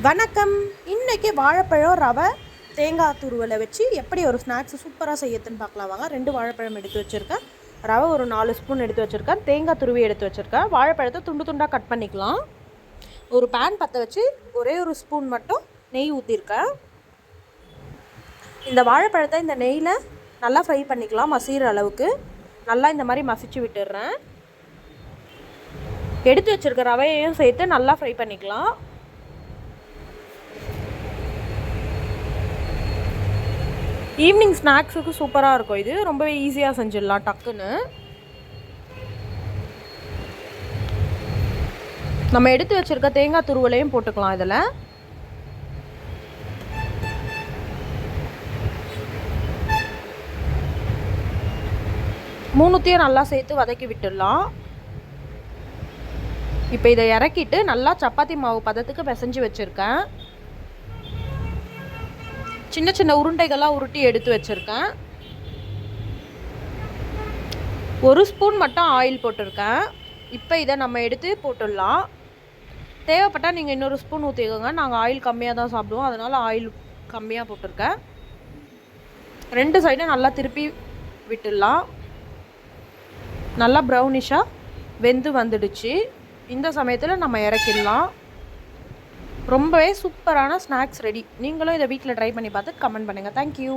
வணக்கம். இன்றைக்கி வாழைப்பழம் ரவை தேங்காய் துருவலை வச்சு எப்படி ஒரு ஸ்நாக்ஸ் சூப்பராக செய்யறதுன்னு பார்க்கலாம் வாங்க. 2 வாழைப்பழம் எடுத்து வச்சுருக்கேன். ரவை ஒரு 4 ஸ்பூன் எடுத்து வச்சுருக்கேன். தேங்காய் துருவி எடுத்து வச்சுருக்கேன். வாழைப்பழத்தை துண்டு துண்டாக கட் பண்ணிக்கலாம். ஒரு பேன் பற்ற வச்சு ஒரே ஒரு ஸ்பூன் மட்டும் நெய் ஊற்றிருக்கேன். இந்த வாழைப்பழத்தை இந்த நெய்யில் நல்லா ஃப்ரை பண்ணிக்கலாம். மசிகிற அளவுக்கு நல்லா இந்த மாதிரி மசிச்சு விட்டுடுறேன். எடுத்து வச்சுருக்க ரவையையும் சேர்த்து நல்லா ஃப்ரை பண்ணிக்கலாம். ஈவினிங் ஸ்நாக்ஸுக்கு சூப்பராக இருக்கும். இது ரொம்பவே ஈஸியாக செஞ்சிடலாம் டக்குன்னு. நம்ம எடுத்து வச்சுருக்க தேங்காய் துருவலையும் போட்டுக்கலாம். இதில் மூணுத்தையும் நல்லா சேர்த்து வதக்கி விட்டுடலாம். இப்போ இதை இறக்கிட்டு நல்லா சப்பாத்தி மாவு பதத்துக்கு பிசைஞ்சு வச்சுருக்கேன். சின்ன சின்ன உருண்டைகளாக உருட்டி எடுத்து வச்சுருக்கேன். 1 ஸ்பூன் மட்டும் ஆயில் போட்டிருக்கேன். இப்போ இதை நம்ம எடுத்து போட்டுடலாம். தேவைப்பட்டால் நீங்கள் இன்னொரு ஸ்பூன் ஊற்றிக்கோங்க. நாங்கள் ஆயில் கம்மியாக தான் சாப்பிடுவோம், அதனால் ஆயில் கம்மியாக போட்டிருக்கேன். 2 சைடும் நல்லா திருப்பி விட்டுடலாம். நல்லா ப்ரௌனிஷாக வெந்து வந்துடுச்சு. இந்த சமயத்தில் நம்ம இறக்கிடலாம். ரொம்பவே சூப்பரான ஸ்நாக்ஸ் ரெடி. நீங்களும் இதை வீட்டில் ட்ரை பண்ணி பார்த்து கமெண்ட் பண்ணுங்கள். தேங்க்யூ.